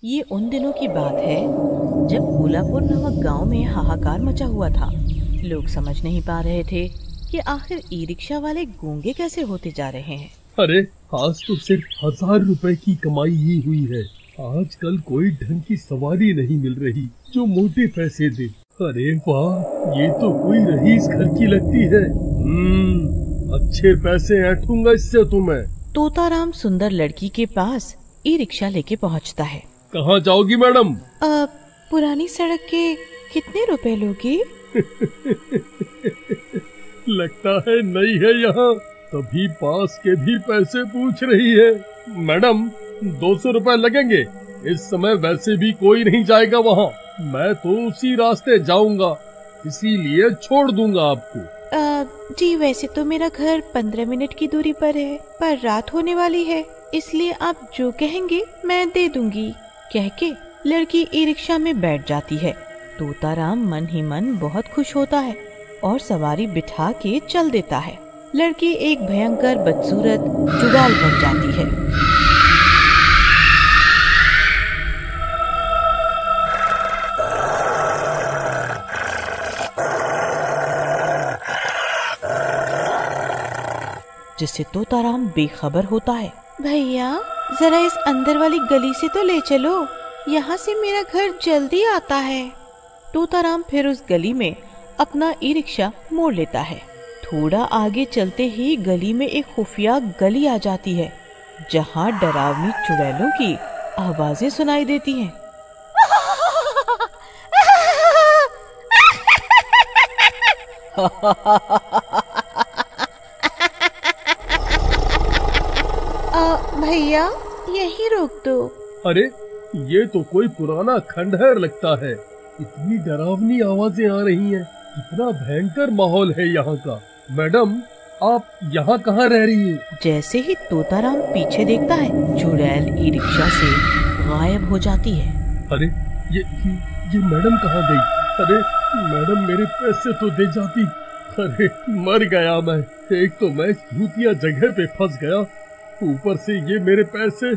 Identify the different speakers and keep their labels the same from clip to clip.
Speaker 1: ये उन दिनों की बात है जब भोलापुर नामक गांव में हाहाकार मचा हुआ था। लोग समझ नहीं पा रहे थे कि आखिर ई रिक्शा वाले गूंगे कैसे होते जा रहे हैं।
Speaker 2: अरे आज तो सिर्फ 1000 रुपए की कमाई ही हुई है। आजकल कोई ढंग की सवारी नहीं मिल रही जो मोटे पैसे दे। अरे वाह, ये तो कोई रईस घर की लगती है। अच्छे पैसे ऐंठूंगा इससे तो मैं।
Speaker 1: तोताराम सुंदर लड़की के पास ई रिक्शा लेके पहुंचता है।
Speaker 2: कहाँ जाओगी मैडम?
Speaker 1: पुरानी सड़क के कितने रुपए लोगी?
Speaker 2: लगता है नई है यहाँ, तभी पास के भी पैसे पूछ रही है। मैडम 200 रुपए लगेंगे। इस समय वैसे भी कोई नहीं जाएगा वहाँ। मैं तो उसी रास्ते जाऊंगा, इसीलिए छोड़ दूंगा आपको।
Speaker 1: जी वैसे तो मेरा घर 15 मिनट की दूरी पर है, पर रात होने वाली है, इसलिए आप जो कहेंगे मैं दे दूंगी, कह के लड़की ई रिक्शा में बैठ जाती है। तोताराम मन ही मन बहुत खुश होता है और सवारी बिठा के चल देता है। लड़की एक भयंकर बदसूरत चुड़ैल बन जाती है। जिससे तोताराम बेखबर होता है। भैया जरा इस अंदर वाली गली से तो ले चलो, यहाँ से मेरा घर जल्दी आता है। तोताराम फिर उस गली में अपना ई रिक्शा मोड़ लेता है। थोड़ा आगे चलते ही गली में एक खुफिया गली आ जाती है, जहाँ डरावनी चुड़ैलों की आवाजें सुनाई देती हैं। भैया यही रोक दो।
Speaker 2: अरे ये तो कोई पुराना खंडहर लगता है। इतनी डरावनी आवाजें आ रही हैं। कितना भयंकर माहौल है यहाँ का। मैडम आप यहाँ कहाँ रह रही हैं?
Speaker 1: जैसे ही तोताराम पीछे देखता है, चुड़ैल ई रिक्शा से गायब हो जाती है।
Speaker 2: अरे ये मैडम कहाँ गई? अरे मैडम मेरे पैसे तो दे जाती। अरे मर गया मैं। एक तो मैं इस भूतिया जगह पे फंस गया, ऊपर से ये मेरे पैसे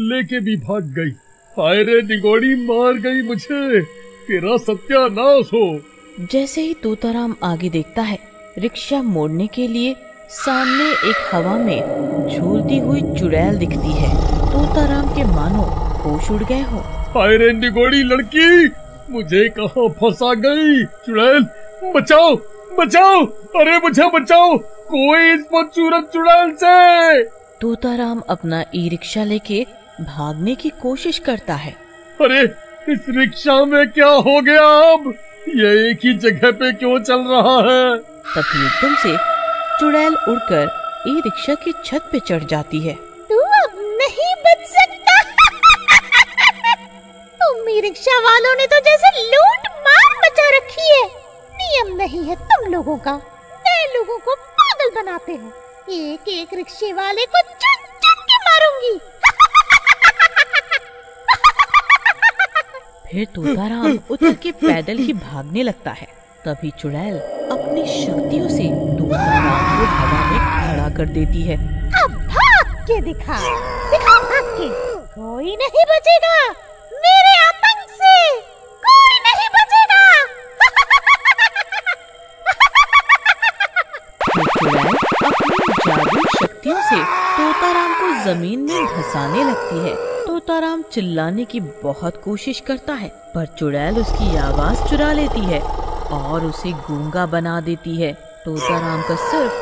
Speaker 2: लेके भी भाग गई। हाय रे निगोड़ी, मार गई मुझे। तेरा सत्यानाश हो।
Speaker 1: जैसे ही तोताराम आगे देखता है, रिक्शा मोड़ने के लिए सामने एक हवा में झूलती हुई चुड़ैल दिखती है। तोताराम के मानो होश उड़ गए हो।
Speaker 2: हाय रे निगोड़ी लड़की, मुझे कहाँ फंसा गई। चुड़ैल बचाओ बचाओ, अरे मुझे बचाओ कोई इस बदसूरत चुड़ैल से।
Speaker 1: तोताराम अपना ई रिक्शा लेके भागने की कोशिश करता है।
Speaker 2: अरे इस रिक्शा में क्या हो गया? अब ये एक ही जगह पे क्यों चल रहा है?
Speaker 1: तभी एकदम से चुड़ैल उड़कर ई रिक्शा की छत पे चढ़ जाती है।
Speaker 3: तू अब नहीं बच सकता। तुम ई रिक्शा वालों ने तो जैसे लूट मार मचा रखी है। नियम नहीं है तुम लोगों का। नए लोगों को पागल बनाते हो। एक एक रिक्शे वाले को चुन चुन के मारूंगी।
Speaker 1: फिर तोताराम उतर के पैदल ही भागने लगता है। तभी चुड़ैल अपनी शक्तियों से तोताराम को हवा में खड़ा कर देती है।
Speaker 3: अब भाग के दिखा भाग के। कोई नहीं बचेगा मेरे आतंक से, कोई नहीं बचेगा।
Speaker 1: चुड़ैल अपनी जादू शक्तियों से तोताराम को जमीन में धंसाने लगती है। तोताराम चिल्लाने की बहुत कोशिश करता है, पर चुड़ैल उसकी आवाज चुरा लेती है और उसे गूंगा बना देती है। तोताराम का सिर्फ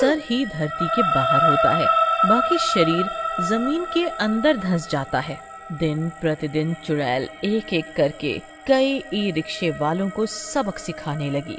Speaker 1: सर ही धरती के बाहर होता है, बाकी शरीर जमीन के अंदर धंस जाता है। दिन प्रतिदिन चुड़ैल एक एक करके कई ई रिक्शे वालों को सबक सिखाने लगी।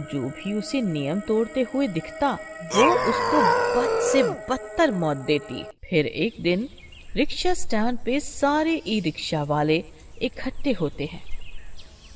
Speaker 1: जो भी उसे नियम तोड़ते हुए दिखता, वो उसको बद से बदतर मौत देती। फिर एक दिन रिक्शा स्टैंड पे सारे ई रिक्शा वाले इकट्ठे होते हैं।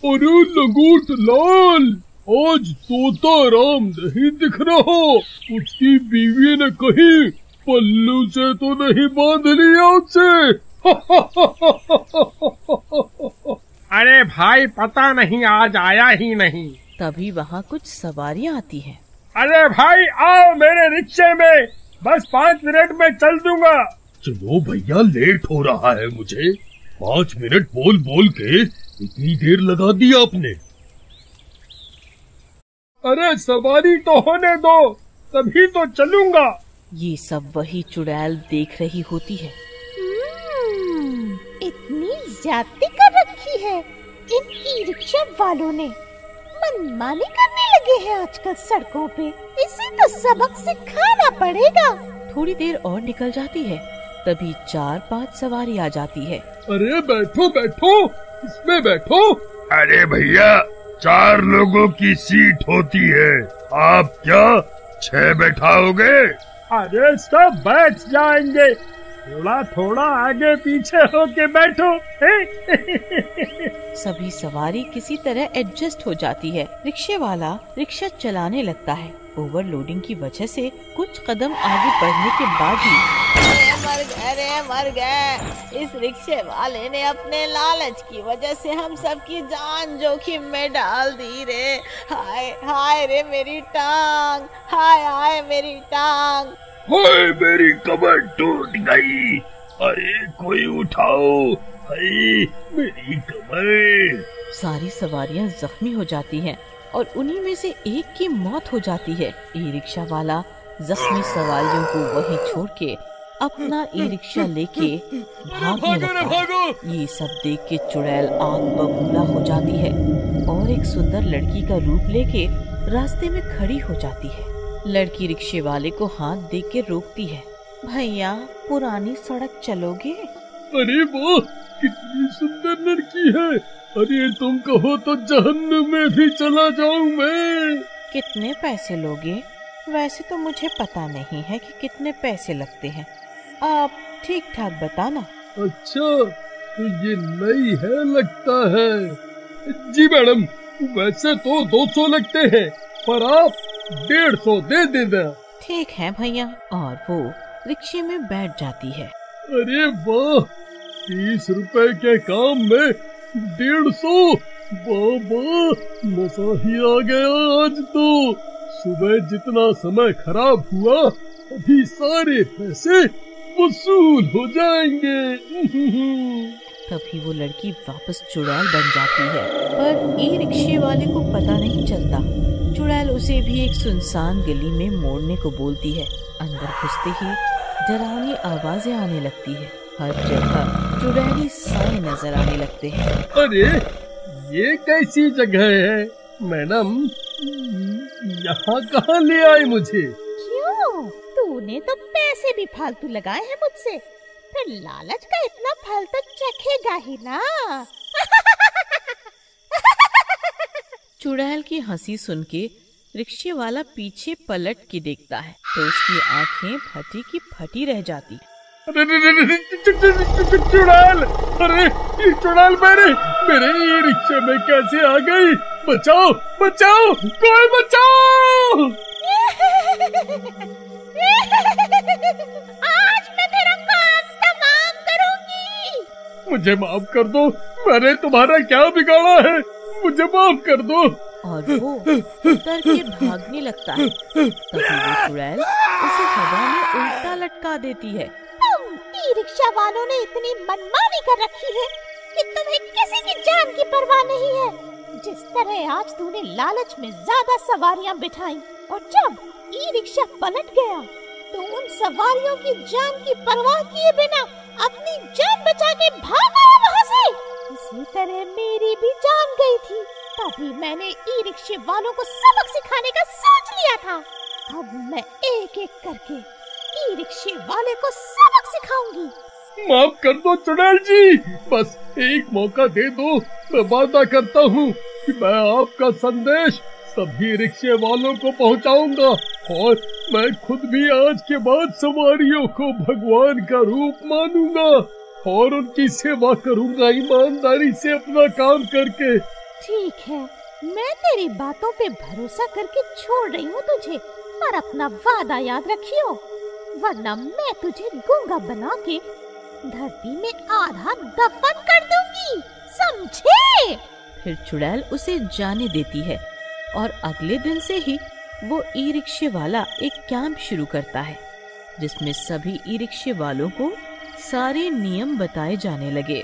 Speaker 2: अरे लंगोट लाल, आज तोताराम नहीं दिख रहा। उसकी बीवी ने कहीं पल्लू से तो नहीं बांध लिया उसे।
Speaker 4: अरे भाई पता नहीं आज आया ही नहीं।
Speaker 1: तभी वहाँ कुछ सवारियाँ आती हैं।
Speaker 4: अरे भाई आओ मेरे रिक्शे में, बस 5 मिनट में चल दूंगा।
Speaker 2: चलो भैया, लेट हो रहा है मुझे। 5 मिनट बोल बोल के इतनी देर लगा दी आपने।
Speaker 4: अरे सवारी तो होने दो, तभी तो चलूंगा।
Speaker 1: ये सब वही चुड़ैल देख रही होती है।
Speaker 3: इतनी ज्यादती कर रखी है इन ई रिक्शा वालों ने। मनमानी करने लगे हैं आजकल सड़कों पे। इसे तो सबक सिखाना पड़ेगा।
Speaker 1: थोड़ी देर और निकल जाती है, तभी 4-5 सवारी आ जाती है।
Speaker 2: अरे बैठो बैठो, इसमें बैठो।
Speaker 5: अरे भैया 4 लोगों की सीट होती है, आप क्या 6 बैठाओगे?
Speaker 4: अरे सब बैठ जाएंगे, थोड़ा थोड़ा आगे पीछे होके बैठो।
Speaker 1: सभी सवारी किसी तरह एडजस्ट हो जाती है। रिक्शे वाला रिक्शा चलाने लगता है। ओवरलोडिंग की वजह से कुछ कदम आगे बढ़ने के बाद ही मर गए। इस रिक्शे वाले ने अपने लालच की वजह से हम सबकी जान जोखिम में डाल दी रे। हाय हाय रे मेरी टांग, हाय हाय मेरी टांग।
Speaker 5: हाय मेरी कमर टूट गई, अरे कोई उठाओ, हाय मेरी कमर।
Speaker 1: सारी सवारियां जख्मी हो जाती हैं और उन्हीं में से एक की मौत हो जाती है। ई रिक्शा वाला जख्मी सवारियों को वहीं छोड़ के अपना ई रिक्शा लेके भागने लगता है। ये सब देख के चुड़ैल आग बबूला हो जाती है और एक सुंदर लड़की का रूप लेके रास्ते में खड़ी हो जाती है। लड़की रिक्शे वाले को हाथ देख के रोकती है। भैया पुरानी सड़क चलोगे?
Speaker 2: अरे वाह, कितनी सुंदर लड़की है। अरे तुम कहो तो जहन्नुम में भी चला जाऊं मैं।
Speaker 1: कितने पैसे लोगे? वैसे तो मुझे पता नहीं है कि कितने पैसे लगते हैं, आप ठीक ठाक बताना।
Speaker 2: अच्छा तो ये नई है लगता है। जी मैडम, वैसे तो 200 लगते हैं, पर आप 150 दे देना।
Speaker 1: ठीक है भैया। और वो रिक्शे में बैठ जाती है।
Speaker 2: अरे वाह, 30 रुपए के काम में 150। वाह वाह, मजा ही आ गया आज तो। सुबह जितना समय खराब हुआ, अभी सारे पैसे वसूल हो जाएंगे।
Speaker 1: तभी वो लड़की वापस चुड़ैल बन जाती है, पर ई रिक्शे वाले को पता नहीं चलता। चुड़ैल उसे भी एक सुनसान गली में मोड़ने को बोलती है। अंदर घुसते ही डरावनी आवाजें आने लगती है। हर जगह चुड़ैली साए नजर आने लगते हैं।
Speaker 2: अरे ये कैसी जगह है मैडम, यहाँ कहाँ ले आए मुझे?
Speaker 3: क्यों, तूने तो पैसे भी फालतू लगाए हैं मुझसे, फिर लालच का इतना फल तो चखेगा ही ना।
Speaker 1: चुड़ैल की हंसी सुन के रिक्शे वाला पीछे पलट के देखता है तो उसकी आंखें फटी की फटी रह जाती।
Speaker 2: चुड़ैल, अरे ये चुड़ैल मेरे ये रिक्शे में कैसे आ गई? बचाओ बचाओ, कोई बचाओ।
Speaker 3: आज मैं तेरा काम तमाम करूंगी।
Speaker 2: मुझे माफ कर दो, मैंने तुम्हारा क्या बिगाड़ा है, मुझे माफ कर दो।
Speaker 1: और वो उतर के भागने लगता है। तभी वो चुड़ैल उसे हवा में उल्टा लटका देती है।
Speaker 3: ई रिक्शा वालों ने इतनी मनमानी कर रखी है कि तुम्हें किसी की जान की परवाह नहीं है। जिस तरह आज तूने लालच में ज्यादा सवारियां बिठाई और जब ई रिक्शा पलट गया तो उन सवारियों की जान की परवाह किए बिना अपनी जान बचा के भाग आया वहाँ से। इसी तरह मेरी भी जान गई थी, तभी मैंने ई रिक्शे वालों को सबक सिखाने का सोच लिया था। अब मैं एक एक करके ई रिक्शे वाले को सबक सिखाऊंगी।
Speaker 2: माफ कर दो चुड़ैल जी, बस एक मौका दे दो। मैं वादा करता हूँ कि मैं आपका संदेश सभी रिक्शे वालों को पहुँचाऊंगा और मैं खुद भी आज के बाद सवारियों को भगवान का रूप मानूंगा और उनकी सेवा करूंगा ईमानदारी से अपना काम करके।
Speaker 3: ठीक है, मैं तेरी बातों पे भरोसा करके छोड़ रही हूँ तुझे, पर अपना वादा याद रखियो, वरना मैं तुझे गूंगा बना के धरती में आधा दफन कर दूंगी, समझे?
Speaker 1: फिर चुड़ैल उसे जाने देती है और अगले दिन से ही वो ई रिक्शे वाला एक कैंप शुरू करता है जिसमें सभी ई रिक्शे वालों को सारे नियम बताए जाने लगे।